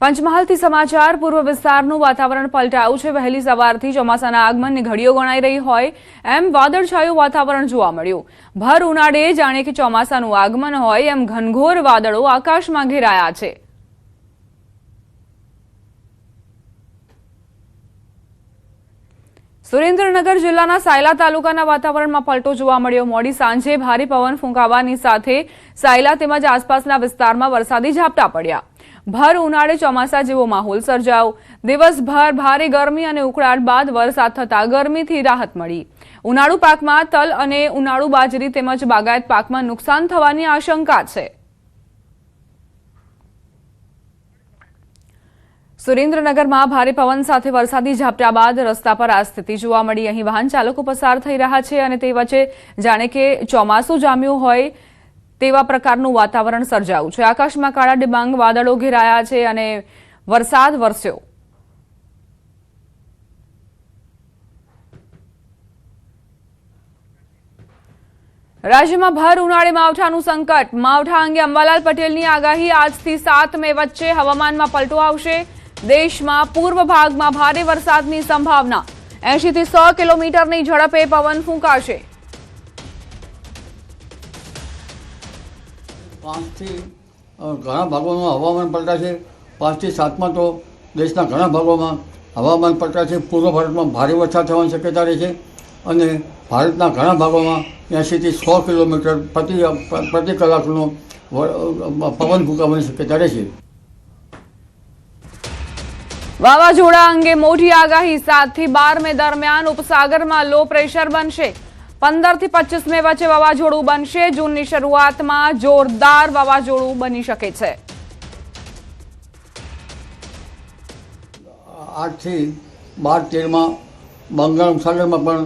પંચમહાલથી સમાચાર પૂર્વ વિસ્તારનું વાતાવરણ પલટાયું છે। વહેલી સવારથી ચોમાસાના આગમનની ઘડીઓ ગણાઈ રહી હોય એમ વાદળછાયું વાતાવરણ જોવા મળ્યું। ભર ઉનાળે જાણે કે ચોમાસાનું આગમન હોય એમ ઘનઘોર વાદળો આકાશમાં ઘેરાયા છે। સુરેન્દ્રનગર જિલ્લાના સાયલા તાલુકાના વાતાવરણમાં પલટો જોવા મળ્યો। મોડી સાંજે ભારે પવન ફૂંકાવાની સાથે સાયલા તેમજ આસપાસના વિસ્તારમાં વરસાદી ઝાપટા પડ્યા। ભર ઉનાળે ચોમાસા જેવો માહોલ સર્જાયો। દિવસભર ભારે ગરમી અને ઉકળાટ બાદ વરસાદ થતા ગરમીથી રાહત મળી। ઉનાળુ પાકમાં તલ અને ઉનાળુ બાજરી તેમજ બાગાયત પાકમાં નુકસાન થવાની આશંકા છે। સુરેન્દ્રનગરમાં ભારે પવન સાથે વરસાદી ઝાપટા બાદ રસ્તા પર આ સ્થિતિ જોવા મળી। અહીં વાહન ચાલકો પસાર થઈ રહ્યા છે અને તે વચ્ચે જાણે કે ચોમાસું જામ્યું હોય તેવા પ્રકારનું વાતાવરણ સર્જાયું છે। આકાશમાં કાળા ડિબાંગ વાદળો ઘેરાયા છે અને વરસાદ વરસ્યો। રાજ્યમાં ભર ઉનાળે માવઠાનું સંકટ। માવઠા અંગે અંબાલાલ પટેલની આગાહી। આજથી 7 મે વચ્ચે હવામાનમાં પલટો આવશે। દેશમાં પૂર્વ ભાગમાં ભારે વરસાદની સંભાવના। 80 થી 100 કિલોમીટરની ઝડપે પવન ફૂંકાશે। 5 થી ઘણા ભાગોમાં હવામાન પલટાશે। 5 થી 7માં તો દેશના ઘણા ભાગોમાં હવામાન પલટાશે। પૂર્વ ભારતમાં ભારે વરસાદ થવાની શક્યતા રહે છે અને ભારતના ઘણા ભાગોમાં 80 થી 100 કિલોમીટર પ્રતિ કલાકનો પવન ફૂંકાવાની શક્યતા રહેશે। વાવાઝોડા અંગે મોટી આગાહી। 7 થી 12 મે દરમિયાન ઉપસાગરમાં લો પ્રેશર બનશે। 15 થી 25 મે વચ્ચે વાવાઝોડું બનશે। જૂનની શરૂઆતમાં જોરદાર વાવાઝોડું બની શકે છે। 8 થી 12-13માં બંગાળ ઉપસાગરમાં પણ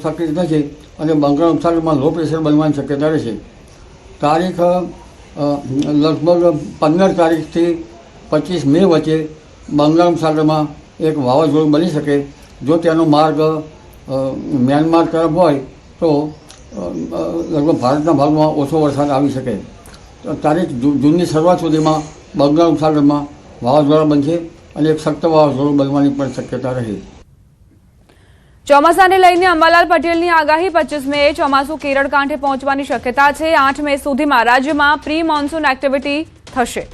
સક્રિય થશે અને બંગાળ ઉપસાગરમાં લો પ્રેશર બનવાની શક્યતા રહેશે। તારીખ લગભગ 15 તારીખથી 25 મે વચ્ચે બંગાળ ઉપસાગરમાં એક વાવાઝોડું બની શકે। જો તેનો માર્ગ મ્યાનમાર તરફ હોય તો લગભગ ભારતના ભાગમાં ઓછો વરસાદ આવી શકે। તારીખ જૂનની શરૂઆત સુધીમાં બંગાળ ઉપસાગરમાં વાવાઝોડા બનશે અને એક સખ્ત વાવાઝોડું બનવાની પણ શક્યતા રહે। ચોમાસાને લઈને અંબાલાલ પટેલની આગાહી। 25 મે ચોમાસું કેરળ કાંઠે પહોંચવાની શક્યતા છે। 8 મે સુધીમાં રાજ્યમાં પ્રી મોન્સૂન એક્ટિવિટી થશે।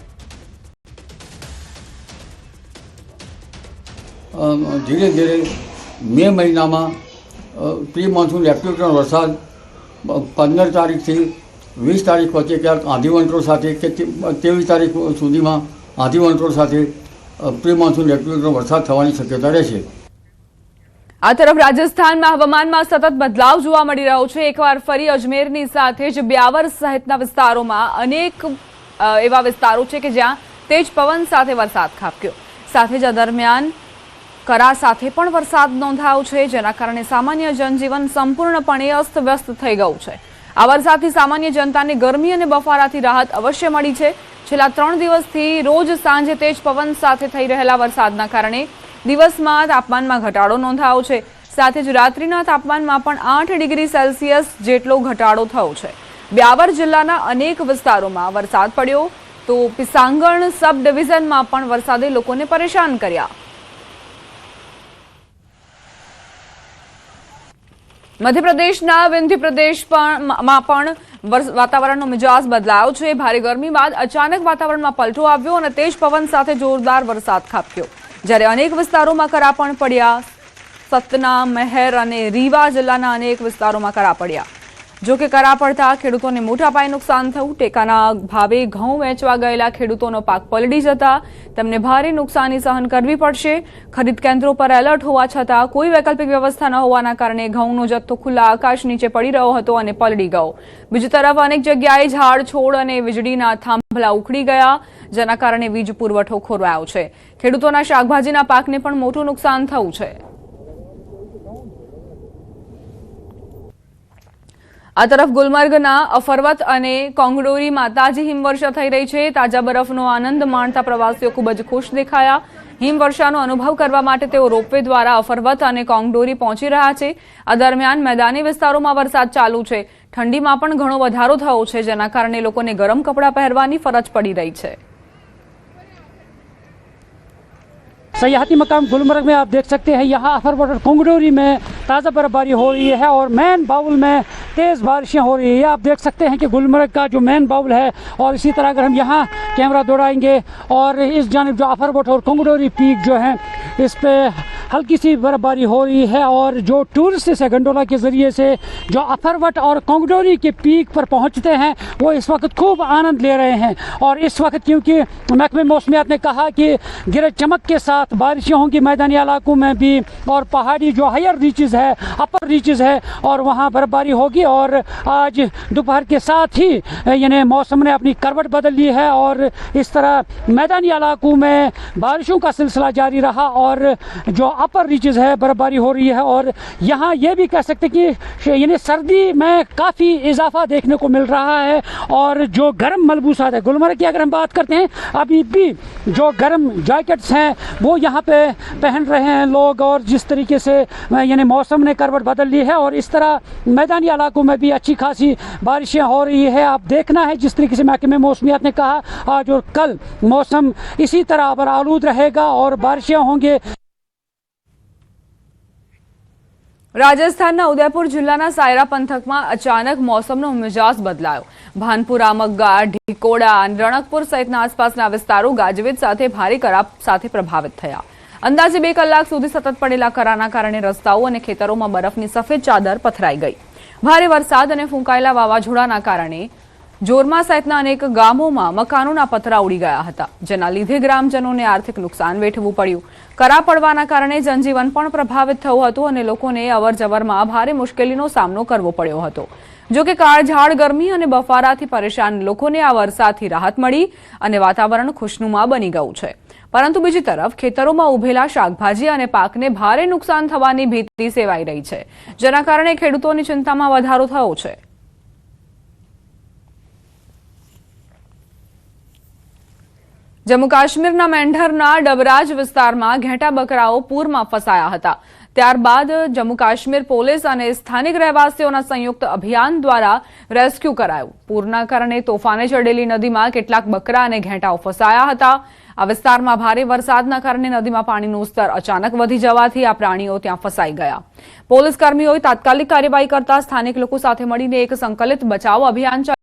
ધીરે ધીરે મે મહિનામાં પ્રી મોન્સૂન એક્ટિવિટીનો વરસાદ 15 તારીખથી 20 તારીખ વચ્ચે ક્યાંક આંધીવંટરો સાથે કે 23 તારીખ સુધીમાં આંધીવંટરો સાથે પ્રી મોન્સૂન એક્ટિવિટીનો વરસાદ થવાની શક્યતા રહેશે। આ તરફ રાજસ્થાનમાં હવામાનમાં સતત બદલાવ જોવા મળી રહ્યો છે। એકવાર ફરી અજમેરની સાથે જ બ્યાવર સહિતના વિસ્તારોમાં અનેક એવા વિસ્તારો છે કે જ્યાં તેજ પવન સાથે વરસાદ ખાબક્યો। સાથે જ દરમિયાન કરા સાથે પણ વરસાદ નોંધાયો છે, જેના કારણે સામાન્ય જનજીવન સંપૂર્ણપણે અસ્તવ્યસ્ત થઈ ગયું છે। આ વરસાદથી સામાન્ય જનતાને ગરમી અને બફારાથી રાહત અવશ્ય મળી છે। છેલ્લા 3 દિવસથી રોજ સાંજે તેજ પવન સાથે થઈ રહેલા વરસાદના કારણે દિવસમાં તાપમાનમાં ઘટાડો નોંધાયો છે। સાથે જ રાત્રિના તાપમાનમાં પણ 8 ડિગ્રી સેલ્સિયસ જેટલો ઘટાડો થયો છે। બ્યાવર જિલ્લાના અનેક વિસ્તારોમાં વરસાદ પડ્યો તો પિસાંગણ સબ ડિવિઝનમાં પણ વરસાદે લોકોને પરેશાન કર્યા। મધ્યપ્રદેશના વિંધ્ય પ્રદેશમાં પણ વાતાવરણનો મિજાજ બદલાયો છે। ભારે ગરમી બાદ અચાનક વાતાવરણમાં પલટો આવ્યો અને તેજ પવન સાથે જોરદાર વરસાદ ખાબક્યો, જ્યારે અનેક વિસ્તારોમાં કરા પણ પડ્યા। સતના, મહેર અને રીવા જિલ્લાના અનેક વિસ્તારોમાં કરા પડ્યા। જો કે કરા પડતા ખેડૂતોને મોટા પાયે નુકસાન થયું। ટેકાના ભાવે ઘઉં વેચવા ગયેલા ખેડૂતોનો પાક પલળી જતા તેમને ભારે નુકસાની સહન કરવી પડશે। ખરીદ કેન્દ્રો પર એલર્ટ હોવા છતાં કોઈ વૈકલ્પિક વ્યવસ્થા ન હોવાના કારણે ઘઉંનો જથ્થો ખુલ્લા આકાશ નીચે પડી રહ્યો હતો અને પલળી ગયો। બીજી તરફ અનેક જગ્યાએ ઝાડ, છોડ અને વીજળીના થાંભલા ઉખડી ગયા, જેના કારણે વીજ પુરવઠો ખોરવાયો છે। ખેડૂતોના શાકભાજીના પાકને પણ મોટું નુકસાન થયું છે। આ તરફ ગુલમર્ગના અફરવત અને કોંગડોરીમાં તાજી હિમવર્ષા થઈ રહી છે। તાજા બરફનો આનંદ માણતા પ્રવાસીઓ ખૂબ જ ખુશ દેખાયા। હિમવર્ષાનો અનુભવ કરવા માટે તેઓ રોપવે દ્વારા અફરવત અને કોંગડોરી પહોંચી રહ્યા છે। આ દરમિયાન મેદાની વિસ્તારોમાં વરસાદ ચાલુ છે। ઠંડીમાં પણ ઘણો વધારો થયો છે, જેના કારણે લોકોને ગરમ કપડાં પહેરવાની ફરજ પડી રહી છે। सयाहती मकाम गुलमर्ग में आप देख सकते हैं, यहाँ अफरवट और कोंगडोरी में ताज़ा बर्फबारी हो रही है और मैन बाउल में तेज़ बारिशें हो रही है। आप देख सकते हैं कि गुलमर्ग का जो मैन बाउल है, और इसी तरह अगर हम यहाँ कैमरा दौड़ाएंगे और इस जानिब जो अफरवट और कोंगडोरी पीक जो है, इस पे हल्की सी बर्फबारी हो रही है। और जो टूरिस्ट है गंडोला के ज़रिए से जो अफरवट और कोंगडोरी के पीक पर पहुंचते हैं, वो इस वक्त खूब आनंद ले रहे हैं। और इस वक्त क्योंकि महकमे मौसमियात ने कहा कि गिरज चमक के साथ बारिशें होंगी मैदानी इलाकों में भी, और पहाड़ी जो हायर रीचेस है, अपर रीचेस है, और वहाँ बर्फबारी होगी। और आज दोपहर के साथ ही यानी मौसम ने अपनी करवट बदल ली है और इस तरह मैदानी इलाकों में बारिशों का सिलसिला जारी रहा और जो अपर रीचेस है बर्फबारी हो रही है। और यहाँ ये भी कह सकते कि यानी सर्दी में काफ़ी इजाफा देखने को मिल रहा है। और जो गर्म मलबूसात है गुलमर्ग की अगर हम बात करते हैं, अभी भी जो गर्म जैकेट्स हैं वो यहाँ पे पहन रहे हैं लोग, और जिस तरीके से यानी मौसम ने करवट बदल ली है और इस तरह मैदानी इलाकों में भी अच्छी खासी बारिशें हो रही है। आप देखना है जिस तरीके से महकमे मौसमियात ने कहा, आज और कल मौसम इसी तरह अबर आलूद रहेगा और बारिशें होंगे। રાજસ્થાનના ઉદયપુર જિલ્લાના સાયરા પંથકમાં અચાનક મોસમનો મિજાજ બદલાયો। ભાનપુરા, મગ્ગા, ઢીકોડા અને રણકપુર સહિતના આસપાસના વિસ્તારો ગાજવીજ સાથે ભારે કરા સાથે પ્રભાવિત થયા। અંદાજે 2 કલાક સુધી સતત પડેલા કરાના કારણે રસ્તાઓ અને ખેતરોમાં બરફની સફેદ ચાદર પથરાઈ ગઈ। ભારે વરસાદ અને ફૂંકાયેલા વાવાઝોડાના કારણે જોરમા સહિતના અનેક ગામોમાં મકાનોના પતરા ઉડી ગયા હતા, જેના લીધે ગ્રામજનોને આર્થિક નુકસાન વેઠવું પડ્યું। કરા પડવાના કારણે જનજીવન પણ પ્રભાવિત થયું હતું અને લોકોને અવરજવરમાં ભારે મુશ્કેલીનો સામનો કરવો પડ્યો હતો। જો કે કાળઝાળ ગરમી અને બફારાથી પરેશાન લોકોને આ વરસાદથી રાહત મળી અને વાતાવરણ ખુશનુમા બની ગયું છે। પરંતુ બીજી તરફ ખેતરોમાં ઉભેલા શાકભાજી અને પાકને ભારે નુકસાન થવાની ભીતિ સેવાઈ રહી છે, જેના કારણે ખેડૂતોની ચિંતામાં વધારો થયો છે। જમ્મુ કાશ્મીરના મેંઢરના ડબરાજ વિસ્તારમાં ઘેટા બકરાઓ પૂરમાં ફસાયા હતા। ત્યારબાદ જમ્મુ કાશ્મીર પોલીસ અને સ્થાનિક રહેવાસીઓના સંયુક્ત અભિયાન દ્વારા રેસ્ક્યુ કરાયું। પૂરના કારણે તોફાને ચડેલી નદીમાં કેટલાક બકરા અને ઘેટાઓ ફસાયા હતા। આ વિસ્તારમાં ભારે વરસાદના કારણે નદીમાં પાણીનું સ્તર અચાનક વધી જવાથી આ પ્રાણીઓ ત્યાં ફસાઈ ગયા। પોલીસ કર્મીઓએ તાત્કાલિક કાર્યવાહી કરતા સ્થાનિક લોકો સાથે મળીને એક સંકલિત બચાવ અભિયાન